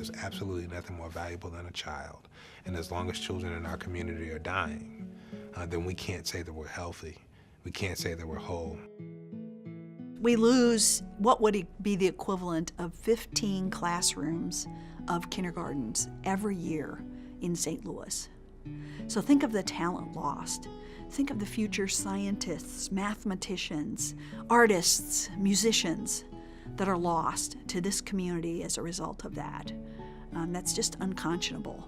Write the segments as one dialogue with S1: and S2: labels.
S1: there's absolutely nothing more valuable than a child. And as long as children in our community are dying, then we can't say that we're healthy. We can't say that we're whole.
S2: We lose what would be the equivalent of 15 classrooms of kindergartens every year in St. Louis. So think of the talent lost. Think of the future scientists, mathematicians, artists, musicians that are lost to this community as a result of that. That's just unconscionable.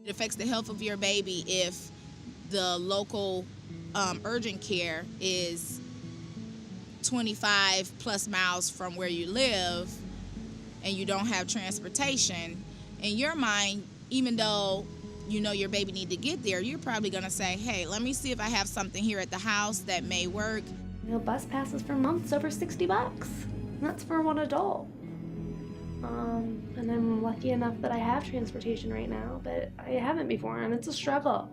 S3: It affects the health of your baby if the local urgent care is 25 plus miles from where you live and you don't have transportation. In your mind, even though you know your baby need to get there, you're probably going to say, hey, let me see if I have something here at the house that may work.
S4: You know, bus passes for months over $60. And that's for one adult. And I'm lucky enough that I have transportation right now, but I haven't before, and it's a struggle.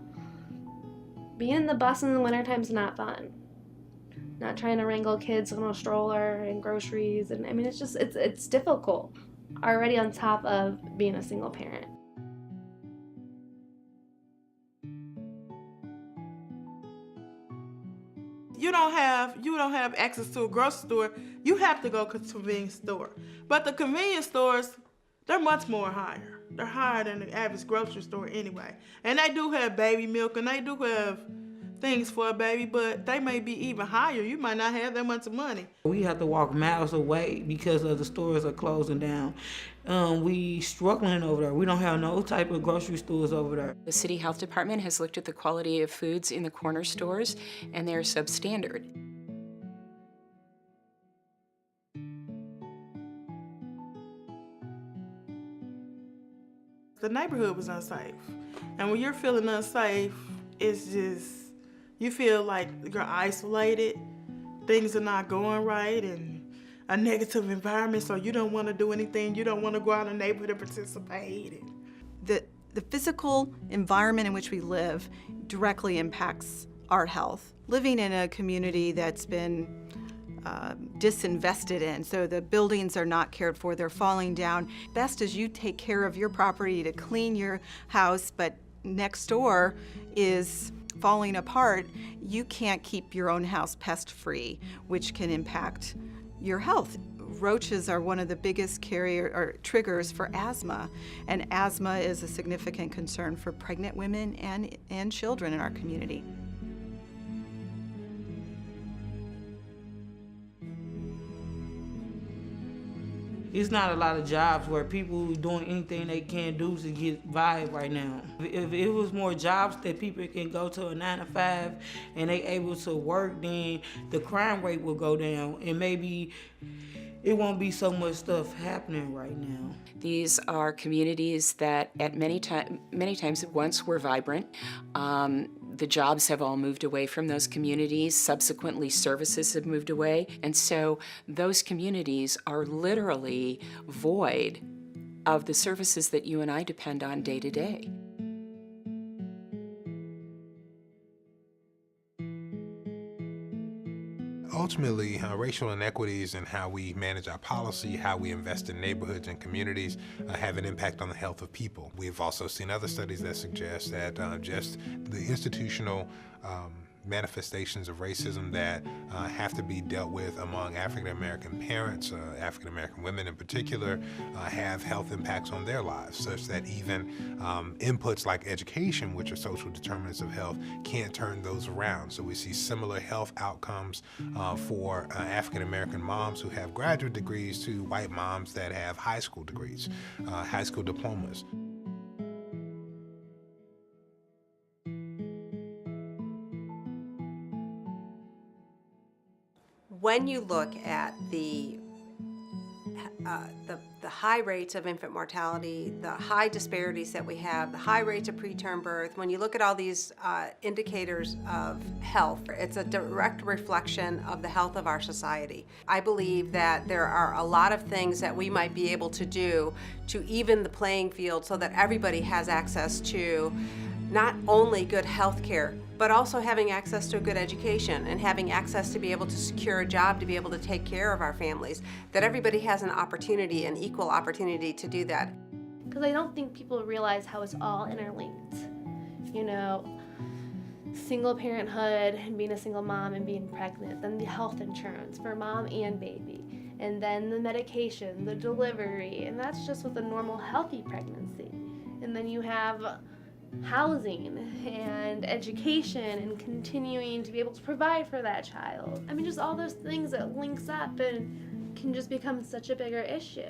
S4: Being in the bus in the wintertime is not fun. Not trying to wrangle kids on a stroller and groceries, and I mean, it's difficult already on top of being a single parent.
S5: You don't have access to a grocery store. You have to go to a convenience store. But the convenience stores, they're much more higher. They're higher than the average grocery store anyway. And they do have baby milk and they do have things for a baby, but they may be even higher. You might not have that much money.
S6: We have to walk miles away because of the stores are closing down. We struggling over there. We don't have no type of grocery stores over there.
S7: The city health department has looked at the quality of foods in the corner stores, and they're substandard.
S5: The neighborhood was unsafe. And when you're feeling unsafe, it's just, you feel like you're isolated, things are not going right, and a negative environment, so you don't want to do anything. You don't want to go out in the neighborhood and participate.
S2: The physical environment in which we live directly impacts our health. Living in a community that's been disinvested in, so the buildings are not cared for, they're falling down. Best is you take care of your property to clean your house, but next door is falling apart. You can't keep your own house pest-free, which can impact your health. Roaches are one of the biggest triggers for asthma, and asthma is a significant concern for pregnant women and children in our community.
S6: It's not a lot of jobs where people are doing anything they can do to get by right now. If it was more jobs that people can go to a 9 to 5 and they able to work, then the crime rate will go down and maybe it won't be so much stuff happening right now.
S7: These are communities that at many times at once were vibrant. The jobs have all moved away from those communities. Subsequently, services have moved away. And so those communities are literally void of the services that you and I depend on day to day.
S1: Ultimately, racial inequities in how we manage our policy, how we invest in neighborhoods and communities have an impact on the health of people. We've also seen other studies that suggest that just the institutional manifestations of racism that have to be dealt with among African-American parents, African-American women in particular, have health impacts on their lives, such that even inputs like education, which are social determinants of health, can't turn those around. So we see similar health outcomes for African-American moms who have graduate degrees to white moms that have high school degrees, high school diplomas.
S8: When you look at the the high rates of infant mortality, the high disparities that we have, the high rates of preterm birth, when you look at all these indicators of health, it's a direct reflection of the health of our society. I believe that there are a lot of things that we might be able to do to even the playing field so that everybody has access to not only good health care, but also having access to a good education and having access to be able to secure a job to be able to take care of our families, that everybody has an opportunity, an equal opportunity to do that.
S4: Because I don't think people realize how it's all interlinked. You know, single parenthood and being a single mom and being pregnant, then the health insurance for mom and baby, and then the medication, the delivery, and that's just with a normal healthy pregnancy. And then you have housing and education and continuing to be able to provide for that child. I mean, just all those things that links up and can just become such a bigger issue.